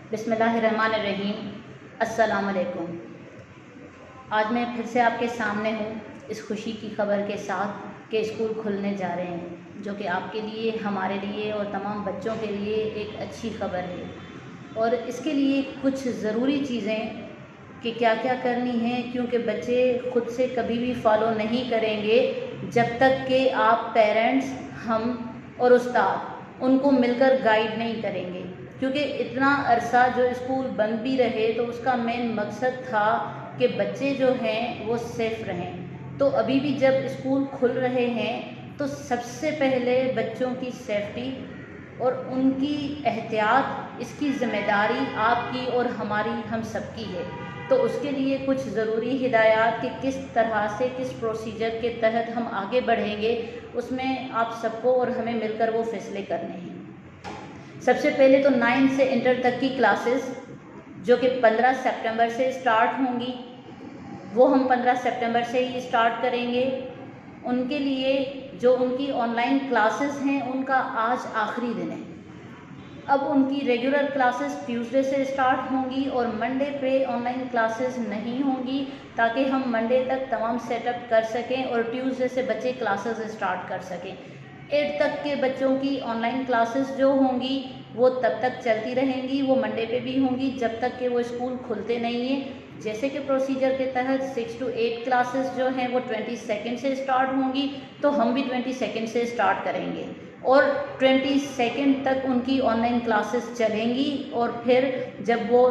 बिस्मिल्लाहिर्रहमानिर्रहीम। अस्सलाम वालेकुम। आज मैं फिर से आपके सामने हूँ इस खुशी की खबर के साथ कि स्कूल खुलने जा रहे हैं, जो कि आपके लिए, हमारे लिए और तमाम बच्चों के लिए एक अच्छी खबर है। और इसके लिए कुछ ज़रूरी चीज़ें कि क्या क्या करनी है, क्योंकि बच्चे ख़ुद से कभी भी फॉलो नहीं करेंगे जब तक कि आप पेरेंट्स, हम और उस्ताद उनको मिलकर गाइड नहीं करेंगे। क्योंकि इतना अरसा जो स्कूल बंद भी रहे तो उसका मेन मकसद था कि बच्चे जो हैं वो सेफ़ रहें। तो अभी भी जब स्कूल खुल रहे हैं तो सबसे पहले बच्चों की सेफ्टी और उनकी एहतियात, इसकी ज़िम्मेदारी आपकी और हमारी, हम सबकी है। तो उसके लिए कुछ ज़रूरी हिदायत कि किस तरह से, किस प्रोसीजर के तहत हम आगे बढ़ेंगे, उसमें आप सबको और हमें मिलकर वो फैसले करने हैं। सबसे पहले तो 9 से इंटर तक की क्लासेस जो कि 15 सितंबर से स्टार्ट होंगी, वो हम 15 सितंबर से ही स्टार्ट करेंगे। उनके लिए जो उनकी ऑनलाइन क्लासेस हैं उनका आज आखिरी दिन है। अब उनकी रेगुलर क्लासेस ट्यूसडे से स्टार्ट होंगी और मंडे पे ऑनलाइन क्लासेस नहीं होंगी, ताकि हम मंडे तक तमाम सेटअप कर सकें और ट्यूसडे से बच्चे क्लासेस स्टार्ट कर सकें। 8 तक के बच्चों की ऑनलाइन क्लासेस जो होंगी वो तब तक चलती रहेंगी, वो मंडे पे भी होंगी जब तक कि वो स्कूल खुलते नहीं हैं। जैसे कि प्रोसीजर के तहत 6 to 8 क्लासेस जो हैं वो 22 से स्टार्ट होंगी, तो हम भी 22 से स्टार्ट करेंगे और 22 तक उनकी ऑनलाइन क्लासेस चलेंगी। और फिर जब वो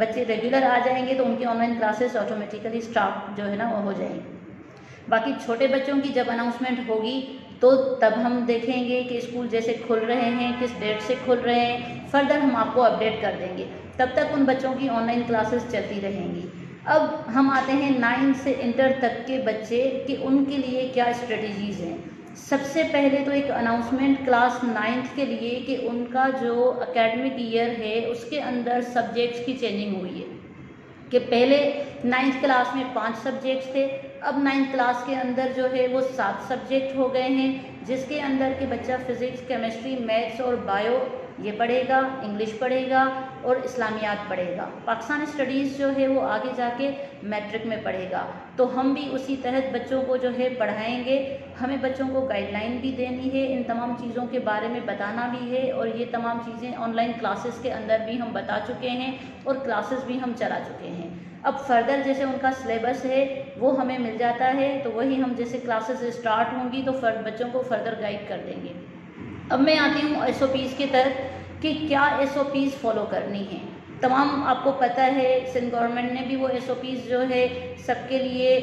बच्चे रेगुलर आ जाएंगे तो उनकी ऑनलाइन क्लासेस ऑटोमेटिकली स्टार्ट जो है ना वो हो जाएंगी। बाकी छोटे बच्चों की जब अनाउंसमेंट होगी तो तब हम देखेंगे कि स्कूल जैसे खुल रहे हैं, किस डेट से खुल रहे हैं, फर्दर हम आपको अपडेट कर देंगे। तब तक उन बच्चों की ऑनलाइन क्लासेस चलती रहेंगी। अब हम आते हैं 9 से इंटर तक के बच्चे कि उनके लिए क्या स्ट्रेटजीज़ हैं। सबसे पहले तो एक अनाउंसमेंट क्लास 9th के लिए कि उनका जो एकेडमिक ईयर है उसके अंदर सब्जेक्ट्स की चेंजिंग हुई है कि पहले 9th क्लास में 5 सब्जेक्ट्स थे, अब 9th क्लास के अंदर जो है वो 7 सब्जेक्ट हो गए हैं, जिसके अंदर के बच्चा फिज़िक्स, केमिस्ट्री, मैथ्स और बायो ये पढ़ेगा, इंग्लिश पढ़ेगा और इस्लामियात पढ़ेगा। पाकिस्तान स्टडीज़ जो है वो आगे जाके मैट्रिक में पढ़ेगा। तो हम भी उसी तहत बच्चों को जो है पढ़ाएंगे। हमें बच्चों को गाइडलाइन भी देनी है, इन तमाम चीज़ों के बारे में बताना भी है और ये तमाम चीज़ें ऑनलाइन क्लासेस के अंदर भी हम बता चुके हैं और क्लासेस भी हम चला चुके हैं। अब फर्दर जैसे उनका सिलेबस है वो हमें मिल जाता है तो वही हम जैसे क्लासेस स्टार्ट होंगी तो बच्चों को फर्दर गाइड कर देंगे। अब मैं आती हूँ SOPs के तहत कि क्या SOPs फॉलो करनी है। तमाम आपको पता है सिंध गवर्नमेंट ने भी वो SOPs जो है सबके लिए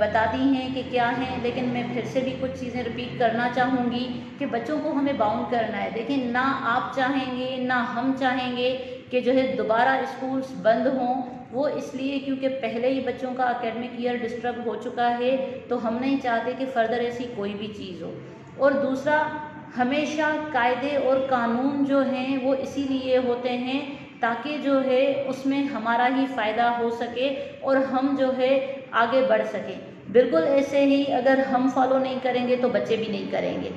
बता दी हैं कि क्या हैं, लेकिन मैं फिर से भी कुछ चीज़ें रिपीट करना चाहूँगी कि बच्चों को हमें बाउंड करना है। देखिए, ना आप चाहेंगे ना हम चाहेंगे कि जो है दोबारा स्कूल्स बंद हों। वो इसलिए क्योंकि पहले ही बच्चों का एकेडमिक ईयर डिस्टर्ब हो चुका है, तो हम नहीं चाहते कि फ़र्दर ऐसी कोई भी चीज़ हो। और दूसरा, हमेशा कायदे और कानून जो हैं वो इसीलिए होते हैं ताकि जो है उसमें हमारा ही फ़ायदा हो सके और हम जो है आगे बढ़ सकें। बिल्कुल ऐसे ही अगर हम फॉलो नहीं करेंगे तो बच्चे भी नहीं करेंगे।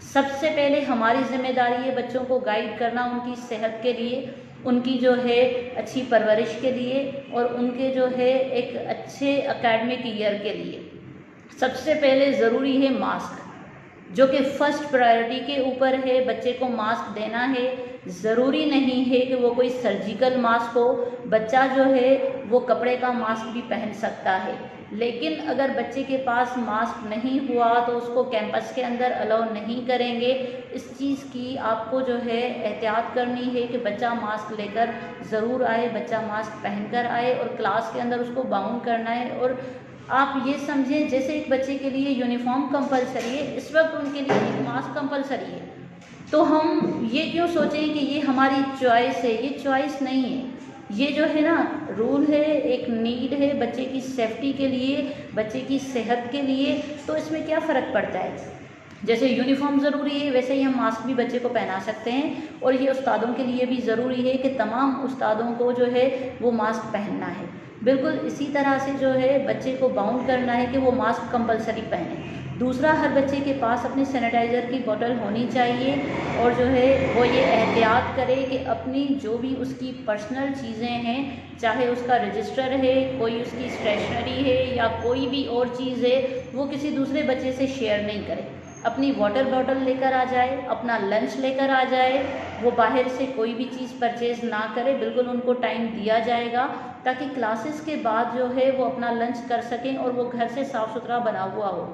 सबसे पहले हमारी ज़िम्मेदारी है बच्चों को गाइड करना, उनकी सेहत के लिए, उनकी जो है अच्छी परवरिश के लिए और उनके जो है एक अच्छे एकेडमिक ईयर के लिए। सबसे पहले ज़रूरी है मास्क, जो कि फ़र्स्ट प्रायोरिटी के ऊपर है। बच्चे को मास्क देना है। ज़रूरी नहीं है कि वो कोई सर्जिकल मास्क हो, बच्चा जो है वो कपड़े का मास्क भी पहन सकता है। लेकिन अगर बच्चे के पास मास्क नहीं हुआ तो उसको कैंपस के अंदर अलाउ नहीं करेंगे। इस चीज़ की आपको जो है एहतियात करनी है कि बच्चा मास्क लेकर ज़रूर आए, बच्चा मास्क पहनकर आए और क्लास के अंदर उसको बाउंड करना है। और आप ये समझें जैसे एक बच्चे के लिए यूनिफॉर्म कंपलसरी है, इस वक्त उनके लिए एक मास्क कंपलसरी है। तो हम ये क्यों सोचें कि ये हमारी चॉइस है, ये चॉइस नहीं है। ये जो है ना रूल है, एक नीड है बच्चे की सेफ्टी के लिए, बच्चे की सेहत के लिए। तो इसमें क्या फ़र्क पड़ता है। जैसे यूनिफॉर्म ज़रूरी है वैसे ही हम मास्क भी बच्चे को पहना सकते हैं, और ये उस्तादों के लिए भी ज़रूरी है कि तमाम उस्तादों को जो है वो मास्क पहनना है। बिल्कुल इसी तरह से जो है बच्चे को बाउंड करना है कि वो मास्क कंपलसरी पहने। दूसरा, हर बच्चे के पास अपनी सैनिटाइज़र की बोतल होनी चाहिए, और जो है वो ये एहतियात करे कि अपनी जो भी उसकी पर्सनल चीज़ें हैं, चाहे उसका रजिस्टर है, कोई उसकी स्टेशनरी है या कोई भी और चीज़ है, वो किसी दूसरे बच्चे से शेयर नहीं करे। अपनी वाटर बॉटल लेकर आ जाए, अपना लंच लेकर आ जाए, वो बाहर से कोई भी चीज़ परचेज़ ना करे। बिल्कुल उनको टाइम दिया जाएगा ताकि क्लासेस के बाद जो है वो अपना लंच कर सकें और वो घर से साफ़ सुथरा बना हुआ हो,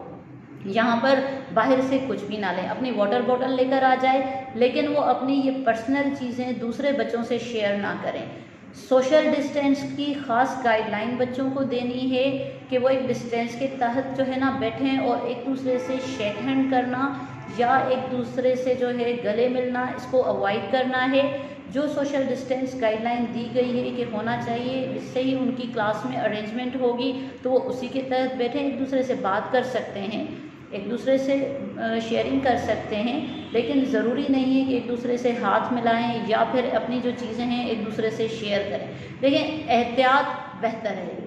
यहाँ पर बाहर से कुछ भी ना लें। अपनी वाटर बॉटल लेकर आ जाए, लेकिन वो अपनी ये पर्सनल चीज़ें दूसरे बच्चों से शेयर ना करें। सोशल डिस्टेंस की ख़ास गाइडलाइन बच्चों को देनी है कि वो एक डिस्टेंस के तहत जो है ना बैठें, और एक दूसरे से शेक हैंड करना या एक दूसरे से जो है गले मिलना, इसको अवॉइड करना है। जो सोशल डिस्टेंस गाइडलाइन दी गई है कि होना चाहिए, इससे ही उनकी क्लास में अरेंजमेंट होगी, तो वो उसी के तहत बैठें। एक दूसरे से बात कर सकते हैं, एक दूसरे से शेयरिंग कर सकते हैं, लेकिन ज़रूरी नहीं है कि एक दूसरे से हाथ मिलाएं या फिर अपनी जो चीज़ें हैं एक दूसरे से शेयर करें। देखिए, एहतियात बेहतर है,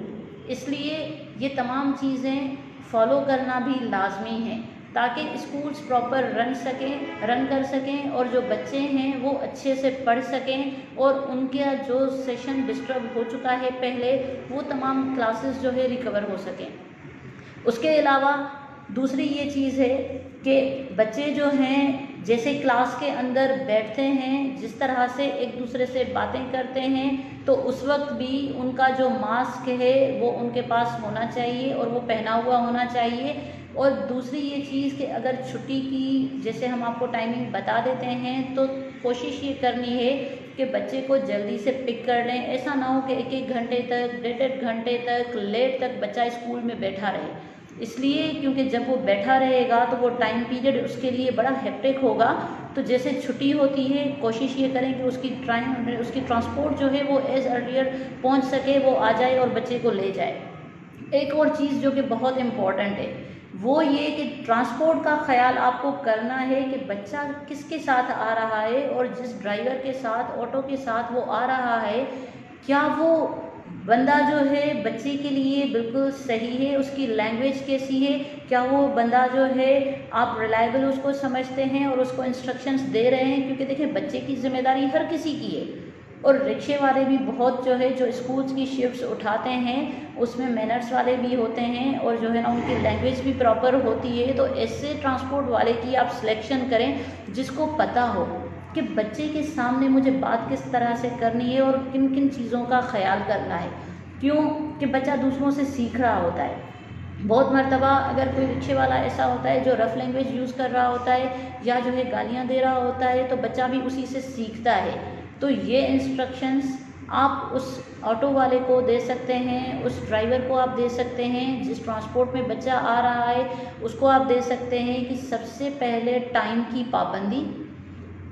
इसलिए ये तमाम चीज़ें फॉलो करना भी लाजमी है ताकि स्कूल्स प्रॉपर रन कर सकें और जो बच्चे हैं वो अच्छे से पढ़ सकें, और उनका जो सेशन डिस्टर्ब हो चुका है पहले, वो तमाम क्लासेस जो है रिकवर हो सकें। उसके अलावा दूसरी ये चीज़ है कि बच्चे जो हैं जैसे क्लास के अंदर बैठते हैं, जिस तरह से एक दूसरे से बातें करते हैं, तो उस वक्त भी उनका जो मास्क है वो उनके पास होना चाहिए और वो पहना हुआ होना चाहिए। और दूसरी ये चीज़ कि अगर छुट्टी की जैसे हम आपको टाइमिंग बता देते हैं, तो कोशिश ये करनी है कि बच्चे को जल्दी से पिक कर लें। ऐसा ना हो कि एक एक घंटे तक, डेढ़ घंटे तक, लेट तक बच्चा स्कूल में बैठा रहे। इसलिए क्योंकि जब वो बैठा रहेगा तो वो टाइम पीरियड उसके लिए बड़ा हेक्टिक होगा। तो जैसे छुट्टी होती है, कोशिश ये करें कि उसकी ट्रांसपोर्ट जो है वो एज़ अर्लियर पहुंच सके, वो आ जाए और बच्चे को ले जाए। एक और चीज़ जो कि बहुत इम्पॉर्टेंट है वो ये कि ट्रांसपोर्ट का ख्याल आपको करना है कि बच्चा किसके साथ आ रहा है, और जिस ड्राइवर के साथ, ऑटो के साथ वो आ रहा है, क्या वो बंदा जो है बच्चे के लिए बिल्कुल सही है, उसकी लैंग्वेज कैसी है, क्या वो बंदा जो है आप रिलायबल उसको समझते हैं और उसको इंस्ट्रक्शंस दे रहे हैं। क्योंकि देखिए, बच्चे की जिम्मेदारी हर किसी की है, और रिक्शे वाले भी बहुत जो है जो स्कूल्स की शिफ्ट्स उठाते हैं उसमें मैनर्स वाले भी होते हैं, और जो है ना उनकी लैंग्वेज भी प्रॉपर होती है। तो ऐसे ट्रांसपोर्ट वाले की आप सिलेक्शन करें जिसको पता हो कि बच्चे के सामने मुझे बात किस तरह से करनी है और किन किन चीज़ों का ख्याल करना है। क्यों कि बच्चा दूसरों से सीख रहा होता है। बहुत मर्तबा अगर कोई रिक्शे वाला ऐसा होता है जो रफ़ लैंग्वेज यूज़ कर रहा होता है या जो है गालियाँ दे रहा होता है, तो बच्चा भी उसी से सीखता है। तो ये इंस्ट्रक्शंस आप उस ऑटो वाले को दे सकते हैं, उस ड्राइवर को आप दे सकते हैं, जिस ट्रांसपोर्ट में बच्चा आ रहा है उसको आप दे सकते हैं कि सबसे पहले टाइम की पाबंदी,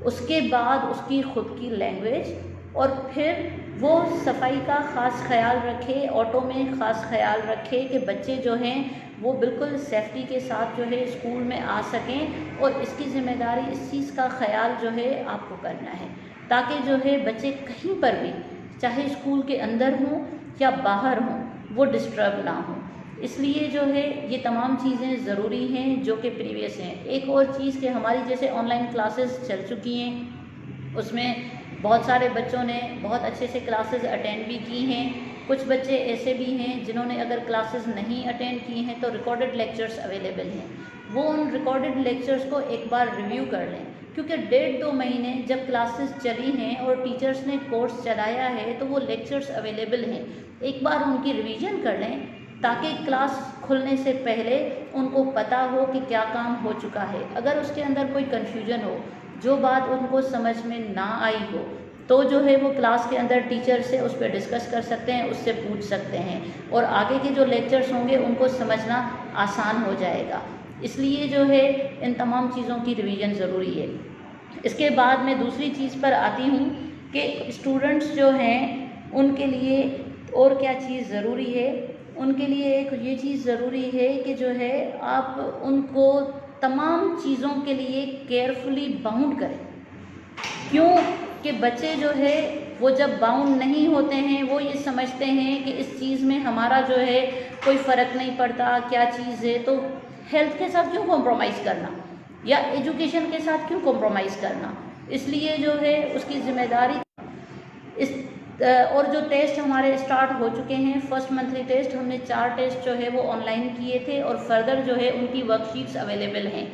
उसके बाद उसकी ख़ुद की लैंग्वेज, और फिर वो सफाई का ख़ास ख्याल रखे, ऑटो में ख़ास ख्याल रखे कि बच्चे जो हैं वो बिल्कुल सेफ्टी के साथ जो है स्कूल में आ सकें। और इसकी ज़िम्मेदारी, इस चीज़ का ख्याल जो है आपको करना है ताकि जो है बच्चे कहीं पर भी, चाहे स्कूल के अंदर हों या बाहर हों, वो डिस्टर्ब ना हो। इसलिए जो है ये तमाम चीज़ें ज़रूरी हैं जो कि प्रीवियस हैं। एक और चीज़ कि हमारी जैसे ऑनलाइन क्लासेस चल चुकी हैं, उसमें बहुत सारे बच्चों ने बहुत अच्छे से क्लासेस अटेंड भी की हैं। कुछ बच्चे ऐसे भी हैं जिन्होंने अगर क्लासेस नहीं अटेंड की हैं तो रिकॉर्डेड लेक्चर्स अवेलेबल हैं, वो उन रिकॉर्डेड लेक्चर्स को एक बार रिव्यू कर लें। क्योंकि 1.5-2 महीने जब क्लासेस चली हैं और टीचर्स ने कोर्स चलाया है तो वो लेक्चर्स अवेलेबल हैं, एक बार उनकी रिवीजन कर लें ताकि क्लास खुलने से पहले उनको पता हो कि क्या काम हो चुका है। अगर उसके अंदर कोई कन्फ्यूजन हो, जो बात उनको समझ में ना आई हो, तो जो है वो क्लास के अंदर टीचर से उस पर डिस्कस कर सकते हैं, उससे पूछ सकते हैं, और आगे के जो लेक्चर्स होंगे उनको समझना आसान हो जाएगा। इसलिए जो है इन तमाम चीज़ों की रिवीजन ज़रूरी है। इसके बाद मैं दूसरी चीज़ पर आती हूँ कि स्टूडेंट्स जो हैं उनके लिए और क्या चीज़ ज़रूरी है। उनके लिए एक ये चीज़ ज़रूरी है कि जो है आप उनको तमाम चीज़ों के लिए केयरफुली बाउंड करें। क्यों कि बच्चे जो है वो जब बाउंड नहीं होते हैं वो ये समझते हैं कि इस चीज़ में हमारा जो है कोई फ़र्क नहीं पड़ता, क्या चीज़ है, तो हेल्थ के साथ क्यों कॉम्प्रोमाइज़ करना या एजुकेशन के साथ क्यों कॉम्प्रोमाइज़ करना। इसलिए जो है उसकी ज़िम्मेदारी इस और जो टेस्ट हमारे स्टार्ट हो चुके हैं, फर्स्ट मंथली टेस्ट हमने 4 टेस्ट जो है वो ऑनलाइन किए थे और फर्दर जो है उनकी वर्कशीट्स अवेलेबल हैं।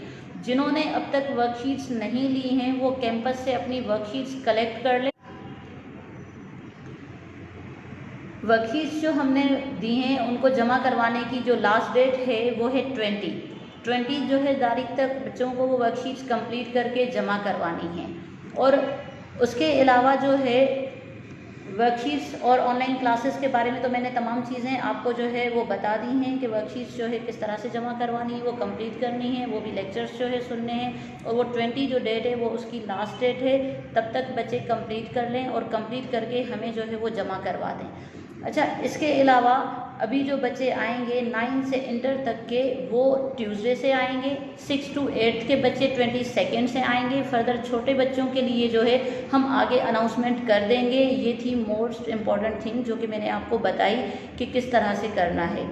जिन्होंने अब तक वर्कशीट्स नहीं ली हैं वो कैंपस से अपनी वर्कशीट्स कलेक्ट कर लें। वर्कशीट्स जो हमने दी हैं उनको जमा करवाने की जो लास्ट डेट है वो है 20 जो है तारीख तक बच्चों को वो वर्कशीट्स कंप्लीट करके जमा करवानी है। और उसके अलावा जो है वर्कशीट्स और ऑनलाइन क्लासेस के बारे में तो मैंने तमाम चीज़ें आपको जो है वो बता दी हैं कि वर्कशीट्स जो है किस तरह से जमा करवानी है, वो कंप्लीट करनी है, वो भी लेक्चर्स जो है सुनने हैं। और वो 20 जो डेट है वो उसकी लास्ट डेट है, तब तक बच्चे कंप्लीट कर लें और कंप्लीट करके हमें जो है वो जमा करवा दें। अच्छा, इसके अलावा अभी जो बच्चे आएंगे 9 से इंटर तक के वो ट्यूसडे से आएंगे, 6 to 8 के बच्चे 22 से आएंगे। फर्दर छोटे बच्चों के लिए जो है हम आगे अनाउंसमेंट कर देंगे। ये थी मोस्ट इम्पॉर्टेंट थिंग जो कि मैंने आपको बताई कि किस तरह से करना है।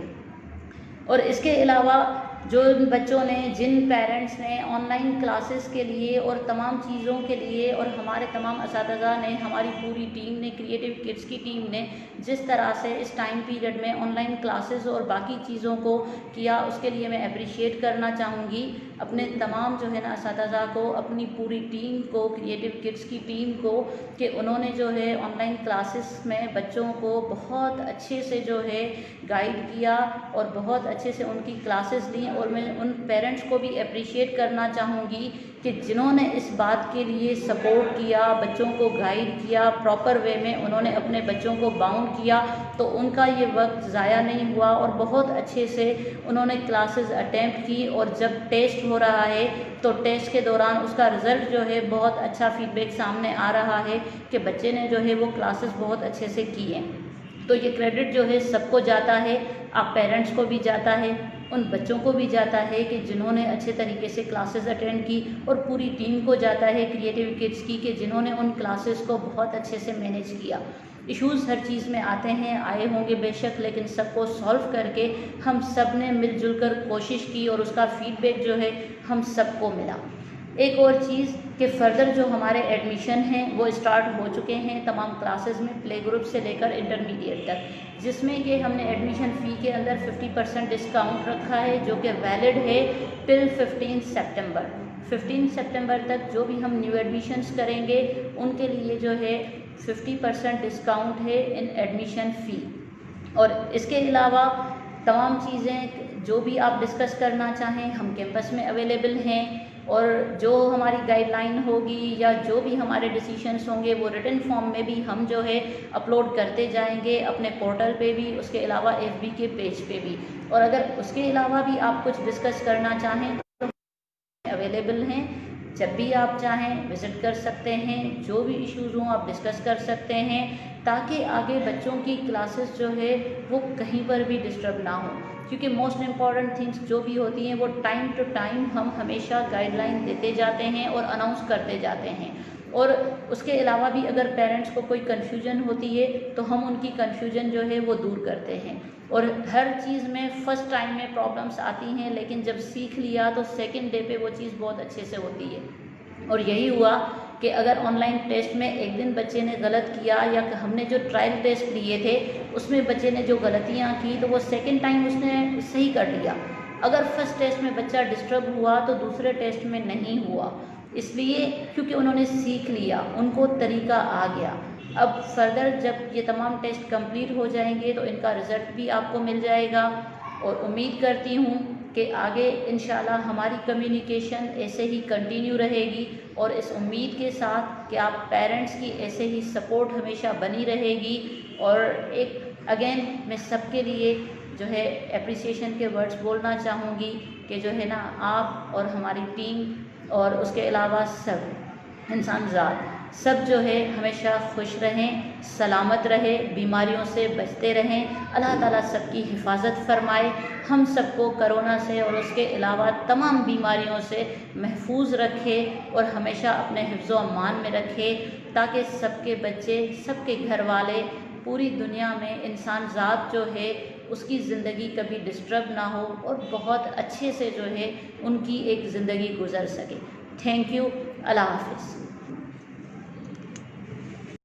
और इसके अलावा जो बच्चों ने, जिन पेरेंट्स ने ऑनलाइन क्लासेस के लिए और तमाम चीज़ों के लिए और हमारे तमाम असातिज़ा ने, हमारी पूरी टीम ने, क्रिएटिव किड्स की टीम ने जिस तरह से इस टाइम पीरियड में ऑनलाइन क्लासेस और बाकी चीज़ों को किया, उसके लिए मैं अप्रिशिएट करना चाहूँगी अपने तमाम जो है ना असातिज़ा को, अपनी पूरी टीम को, क्रिएटिव किड्स की टीम को, कि उन्होंने जो है ऑनलाइन क्लासेस में बच्चों को बहुत अच्छे से जो है गाइड किया और बहुत अच्छे से उनकी क्लासेस ली। और मैं उन पेरेंट्स को भी अप्रिशिएट करना चाहूँगी कि जिन्होंने इस बात के लिए सपोर्ट किया, बच्चों को गाइड किया, प्रॉपर वे में उन्होंने अपने बच्चों को बाउंड किया, तो उनका ये वक्त ज़ाया नहीं हुआ और बहुत अच्छे से उन्होंने क्लासेस अटेम्प्ट की। और जब टेस्ट हो रहा है तो टेस्ट के दौरान उसका रिज़ल्ट जो है बहुत अच्छा फीडबैक सामने आ रहा है कि बच्चे ने जो है वो क्लासेस बहुत अच्छे से की हैं। तो ये क्रेडिट जो है सबको जाता है, आप पेरेंट्स को भी जाता है, उन बच्चों को भी जाता है कि जिन्होंने अच्छे तरीके से क्लासेस अटेंड की, और पूरी टीम को जाता है क्रिएटिव किड्स की कि जिन्होंने उन क्लासेस को बहुत अच्छे से मैनेज किया। इश्यूज़ हर चीज़ में आते हैं, आए होंगे बेशक, लेकिन सबको सॉल्व करके हम सब ने मिलजुल कर कोशिश की और उसका फीडबैक जो है हम सबको मिला। एक और चीज़ कि फ़र्दर जो हमारे एडमिशन हैं वो स्टार्ट हो चुके हैं तमाम क्लासेस में, प्ले ग्रुप से लेकर इंटरमीडिएट तक, जिसमें कि हमने एडमिशन फ़ी के अंदर 50% डिस्काउंट रखा है जो कि वैलिड है टिल 15 सितंबर। 15 सितंबर तक जो भी हम न्यू एडमिशन्स करेंगे उनके लिए जो है 50% डिस्काउंट है इन एडमिशन फ़ी। और इसके अलावा तमाम चीज़ें जो भी आप डिस्कस करना चाहें हम कैंपस में अवेलेबल हैं, और जो हमारी गाइडलाइन होगी या जो भी हमारे डिसीशंस होंगे वो रिटन फॉर्म में भी हम जो है अपलोड करते जाएंगे अपने पोर्टल पे भी, उसके अलावा FB के पेज पे भी। और अगर उसके अलावा भी आप कुछ डिस्कस करना चाहें तो अवेलेबल हैं, जब भी आप चाहें विज़िट कर सकते हैं, जो भी इश्यूज़ हों आप डिस्कस कर सकते हैं, ताकि आगे बच्चों की क्लासेस जो है वो कहीं पर भी डिस्टर्ब ना हो। क्योंकि मोस्ट इम्पॉर्टेंट थिंग्स जो भी होती हैं वो टाइम टू टाइम हम हमेशा गाइडलाइन देते जाते हैं और अनाउंस करते जाते हैं। और उसके अलावा भी अगर पेरेंट्स को कोई कन्फ्यूजन होती है तो हम उनकी कन्फ्यूजन जो है वो दूर करते हैं। और हर चीज़ में फ़र्स्ट टाइम में प्रॉब्लम्स आती हैं, लेकिन जब सीख लिया तो सेकंड डे पे वो चीज़ बहुत अच्छे से होती है। और यही हुआ कि अगर ऑनलाइन टेस्ट में एक दिन बच्चे ने गलत किया या हमने जो ट्रायल टेस्ट लिए थे उसमें बच्चे ने जो गलतियां की तो वो सेकंड टाइम उसने सही कर लिया। अगर फर्स्ट टेस्ट में बच्चा डिस्टर्ब हुआ तो दूसरे टेस्ट में नहीं हुआ, इसलिए क्योंकि उन्होंने सीख लिया, उनको तरीका आ गया। अब फर्दर जब ये तमाम टेस्ट कंप्लीट हो जाएंगे तो इनका रिज़ल्ट भी आपको मिल जाएगा। और उम्मीद करती हूँ कि आगे इंशाल्लाह हमारी कम्युनिकेशन ऐसे ही कंटिन्यू रहेगी, और इस उम्मीद के साथ कि आप पेरेंट्स की ऐसे ही सपोर्ट हमेशा बनी रहेगी। और एक अगेन मैं सबके लिए जो है एप्रिसिएशन के वर्ड्स बोलना चाहूँगी कि जो है ना आप और हमारी टीम और उसके अलावा सब इंसान ज़ात सब जो है हमेशा खुश रहें, सलामत रहे, बीमारियों से बचते रहें। अल्लाह ताला सबकी हिफाजत फरमाए, हम सबको कोरोना से और उसके अलावा तमाम बीमारियों से महफूज रखे और हमेशा अपने हिफ्ज़ व अमान में रखे, ताकि सबके बच्चे, सबके घर वाले, पूरी दुनिया में इंसान ज़ात जो है उसकी ज़िंदगी कभी डिस्टर्ब ना हो और बहुत अच्छे से जो है उनकी एक ज़िंदगी गुजर सके। Thank you. अल्लाह हाफ़िज़।